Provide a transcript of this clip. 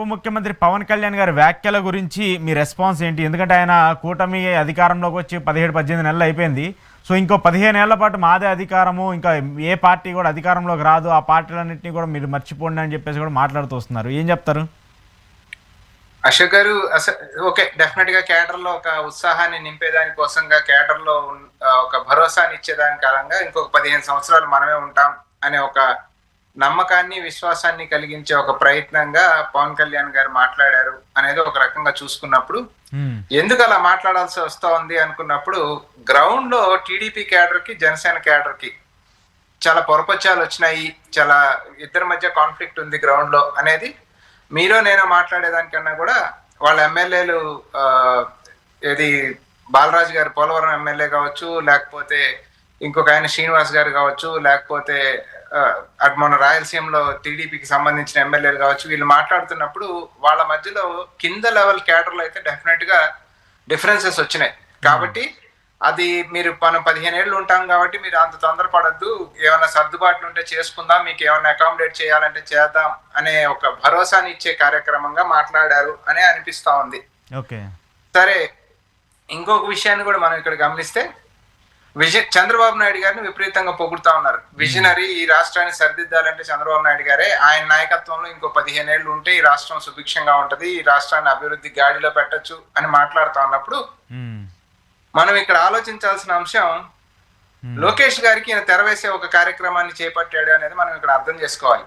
ఉప ముఖ్యమంత్రి పవన్ కళ్యాణ్ గారి వ్యాఖ్యల గురించి మీ రెస్పాన్స్ ఏంటి? ఎందుకంటే ఆయన కూటమి అధికారంలోకి వచ్చి 17-18 నెలలు అయిపోయింది. సో ఇంకో 15 ఏళ్ల పాటు మాదే అధికారము, ఇంకా ఏ పార్టీ కూడా అధికారంలోకి రాదు, ఆ పార్టీలన్నింటినీ కూడా మీరు మర్చిపోండి అని చెప్పేసి కూడా మాట్లాడుతూ వస్తున్నారు. ఏం చెప్తారు? అశోక్ గారు ఓకే, డెఫినెట్ గా కేడర్ లో ఒక ఉత్సాహాన్ని నింపేదాని కోసంగా కేడర్ లో ఒక భరోసాని ఇచ్చేదాని కారణంగా ఇంకొక 15 సంవత్సరాలు మనమే ఉంటాం అనే ఒక నమ్మకాన్ని విశ్వాసాన్ని కలిగించే ఒక ప్రయత్నంగా పవన్ కళ్యాణ్ గారు మాట్లాడారు అనేది ఒక రకంగా చూసుకున్నప్పుడు ఎందుకు అలా మాట్లాడాల్సి వస్తా ఉంది అనుకున్నప్పుడు గ్రౌండ్ లో టీడీపీ కేడర్ కి జనసేన కేడర్ కి చాలా పొరపచ్చాలు వచ్చినాయి, చాలా ఇద్దరి మధ్య కాన్ఫ్లిక్ట్ ఉంది గ్రౌండ్ లో అనేది మీరో నేను మాట్లాడేదానికన్నా కూడా వాళ్ళ ఎమ్మెల్యేలు ఏది బాలరాజు గారు పోలవరం ఎమ్మెల్యే కావచ్చు, లేకపోతే ఇంకొక ఆయన శ్రీనివాస్ గారు కావచ్చు, లేకపోతే అటు మన రాయలసీమలో టీడీపీకి సంబంధించిన ఎమ్మెల్యేలు కావచ్చు, వీళ్ళు మాట్లాడుతున్నప్పుడు వాళ్ళ మధ్యలో కింద లెవెల్ కేడర్లు అయితే డెఫినెట్ గా డిఫరెన్సెస్ వచ్చినాయి. కాబట్టి అది మీరు మనం 15 ఏళ్ళు ఉంటాం కాబట్టి మీరు అంత తొందరపడద్దు, ఏమైనా సర్దుబాట్లు ఉంటే చేసుకుందాం, మీకు ఏమైనా అకామిడేట్ చేయాలంటే చేద్దాం అనే ఒక భరోసాని ఇచ్చే కార్యక్రమంగా మాట్లాడారు అనే అనిపిస్తా ఉంది. ఓకే, సరే, ఇంకొక విషయాన్ని కూడా మనం ఇక్కడ గమనిస్తే చంద్రబాబు నాయుడు గారిని విపరీతంగా పొగుడుతా ఉన్నారు. విజనరీ, ఈ రాష్ట్రాన్ని సరిదిద్దాలంటే చంద్రబాబు నాయుడు గారే, ఆయన నాయకత్వంలో ఇంకో 15 ఏళ్ళు ఉంటే ఈ రాష్ట్రం సుభిక్షంగా ఉంటది, ఈ రాష్ట్రాన్ని అభివృద్ధి గాడిలో పెట్టచ్చు అని మాట్లాడుతా ఉన్నప్పుడు మనం ఇక్కడ ఆలోచించాల్సిన అంశం లోకేష్ గారికి ఈయన తెరవేసే ఒక కార్యక్రమాన్ని చేపట్టాడు అనేది మనం ఇక్కడ అర్థం చేసుకోవాలి.